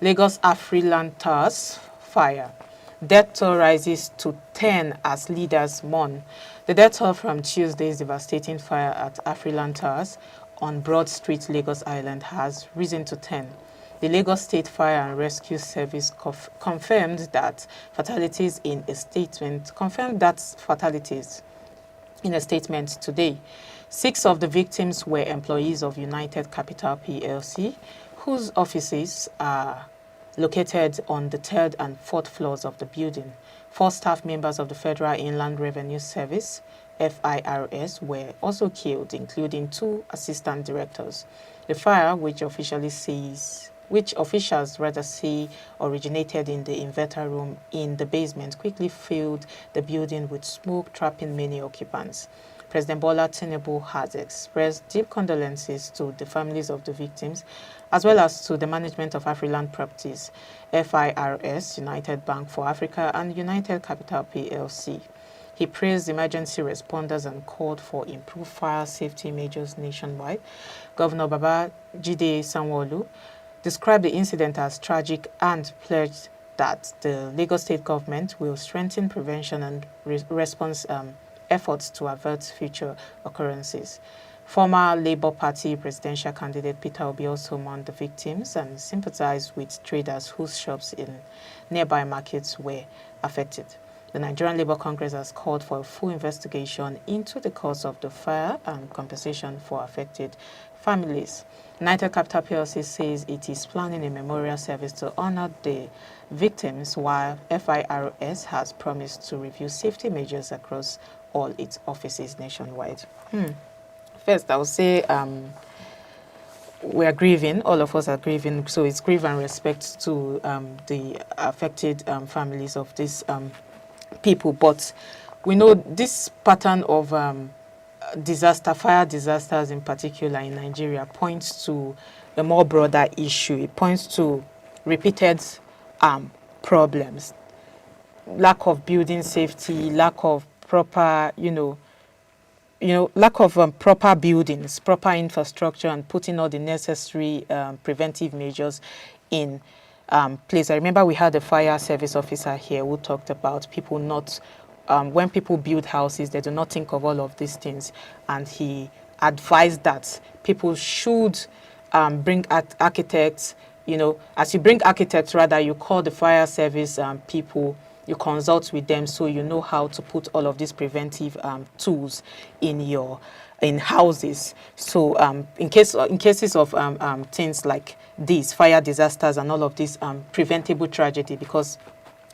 Lagos Afriland Towers fire. Death toll rises to 10 as leaders mourn. The death toll from Tuesday's devastating fire at Afriland Towers on Broad Street, Lagos Island has risen to 10. The Lagos State Fire and Rescue Service confirmed that fatalities in a statement today. 6 of the victims were employees of United Capital PLC, whose offices are located on the 3rd and 4th floors of the building. 4 staff members of the Federal Inland Revenue Service, FIRS, were also killed, including 2 assistant directors. The fire, which officials rather say originated in the inverter room in the basement, quickly filled the building with smoke, trapping many occupants. President Bola Tinubu has expressed deep condolences to the families of the victims, as well as to the management of Afriland Properties, FIRS, United Bank for Africa, and United Capital PLC. He praised emergency responders and called for improved fire safety measures nationwide. Governor Babajide Sanwo-Olu described the incident as tragic and pledged that the Lagos State government will strengthen prevention and response efforts to avert future occurrences. Former Labour Party presidential candidate Peter Obi also mourned the victims and sympathized with traders whose shops in nearby markets were affected. The Nigerian Labour Congress has called for a full investigation into the cause of the fire and compensation for affected families. United Capital PLC says it is planning a memorial service to honor the victims, while FIRS has promised to review safety measures across all its offices nationwide. First, I would say we are grieving. All of us are grieving. So it's grief and respect to the affected families of these people. But we know this pattern of fire disasters in particular in Nigeria points to a more broader issue. It points to repeated problems, lack of building safety, lack of proper, lack of proper buildings, proper infrastructure, and putting all the necessary preventive measures in place. I remember we had a fire service officer here who talked about people not, when people build houses, they do not think of all of these things. And he advised that people should bring architects, as you bring architects, rather, you call the fire service people, you consult with them so you know how to put all of these preventive tools in houses. So in cases of things like these fire disasters and all of this preventable tragedy, because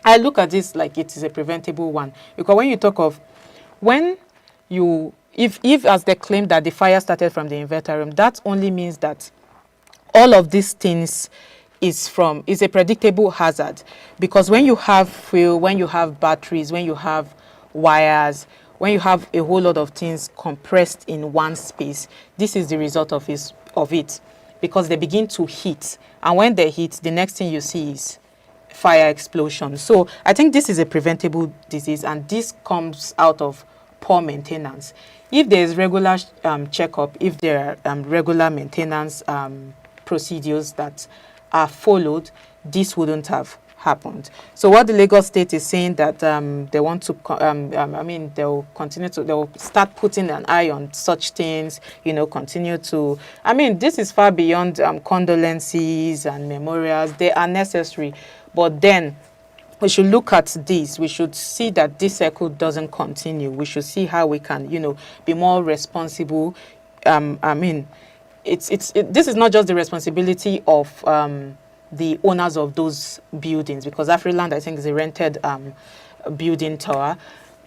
I look at this like it is a preventable one. Because when you talk of if as they claim that the fire started from the inverter room, that only means that all of these things is a predictable hazard. Because when you have fuel, when you have batteries, when you have wires, when you have a whole lot of things compressed in one space, this is the result of it. Because they begin to heat. And when they heat, the next thing you see is fire explosion. So I think this is a preventable disease, and this comes out of poor maintenance. If there is regular checkup, if there are regular maintenance procedures that are followed, this wouldn't have happened. So what the Lagos State is saying that they want to, they'll start putting an eye on such things, continue to, this is far beyond condolences and memorials. They are necessary, but then we should look at this. We should see that this cycle doesn't continue. We should see how we can, be more responsible. This is not just the responsibility of the owners of those buildings, because Afriland, I think, is a rented building tower.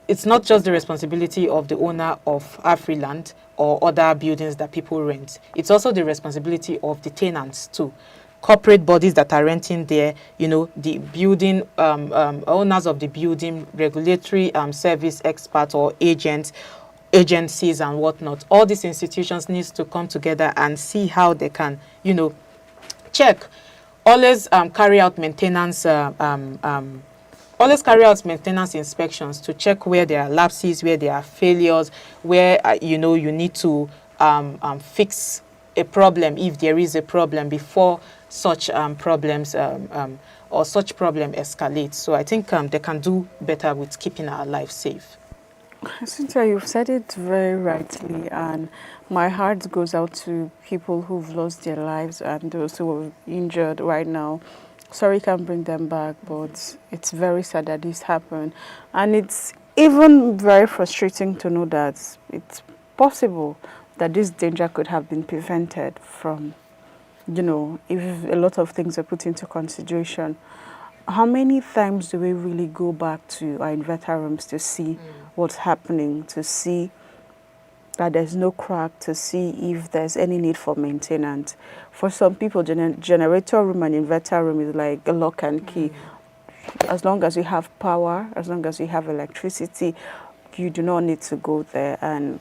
It's not just the responsibility of the owner of Afriland or other buildings that people rent. It's also the responsibility of the tenants too. Corporate bodies that are renting there, the building owners of the building, regulatory service experts or agencies and whatnot. All these institutions needs to come together and see how they can, check. Always carry out maintenance. Always carry out maintenance inspections to check where there are lapses, where there are failures, where you need to fix a problem if there is a problem before such problems or such problem escalates. So I think they can do better with keeping our lives safe. Cynthia, you've said it very rightly, and my heart goes out to people who've lost their lives and those who are injured right now. Sorry, can't bring them back, but it's very sad that this happened. And it's even very frustrating to know that it's possible that this danger could have been prevented from, if a lot of things are put into consideration. How many times do we really go back to our inverter rooms to see what's happening, to see that there's no crack, to see if there's any need for maintenance? For some people, generator room and inverter room is like a lock and key. As long as you have power, as long as you have electricity, you do not need to go there and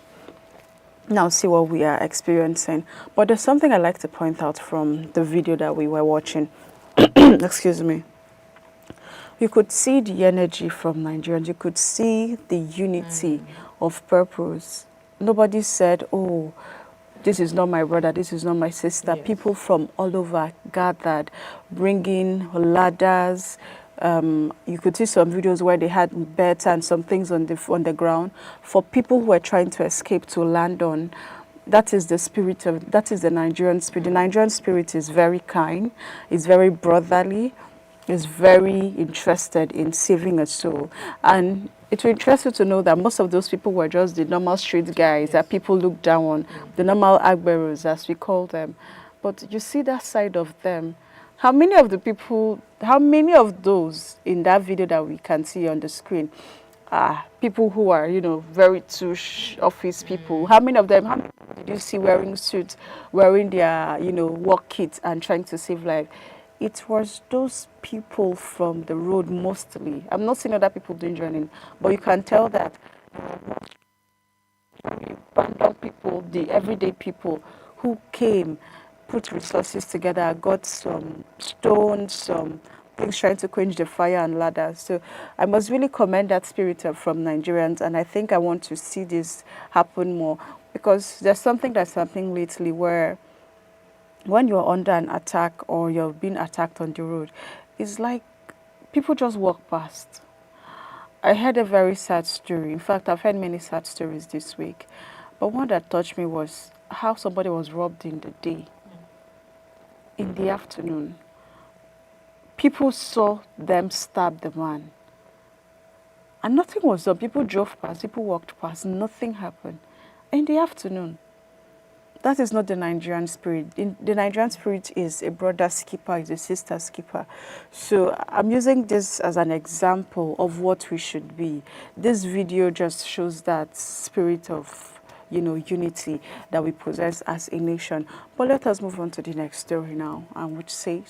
now see what we are experiencing. But there's something I'd like to point out from the video that we were watching. Excuse me. You could see the energy from Nigerians. You could see the unity of purpose. Nobody said, oh, this is not my brother, this is not my sister. Yes. People from all over gathered, bringing ladders. You could see some videos where they had beds and some things on the ground for people who were trying to escape to land on. That is the Nigerian spirit. The Nigerian spirit is very kind, is very brotherly, is very interested in saving a soul. And it will interest you to know that most of those people were just the normal street guys that people look down on, the normal agberos, as we call them. But you see that side of them. How many of those in that video that we can see on the screen are people who are, very tush office people? How many of them did you see wearing suits, wearing their, work kits and trying to save life? It was those people from the road mostly. I'm not seeing other people doing joining, but you can tell that random people, the everyday people who came, put resources together, got some stones, some things trying to quench the fire and ladders. So I must really commend that spirit from Nigerians, and I think I want to see this happen more, because there's something that's happening lately where when you're under an attack or you're being attacked on the road, it's like people just walk past. I heard a very sad story. In fact, I've heard many sad stories this week. But one that touched me was how somebody was robbed in the day. In the afternoon, people saw them stab the man. And nothing was done. People drove past, people walked past, nothing happened. In the afternoon, that is not the Nigerian spirit. The Nigerian spirit is a brother's keeper, is a sister's keeper. So I'm using this as an example of what we should be. This video just shows that spirit of, unity that we possess as a nation. But let us move on to the next story now, which says,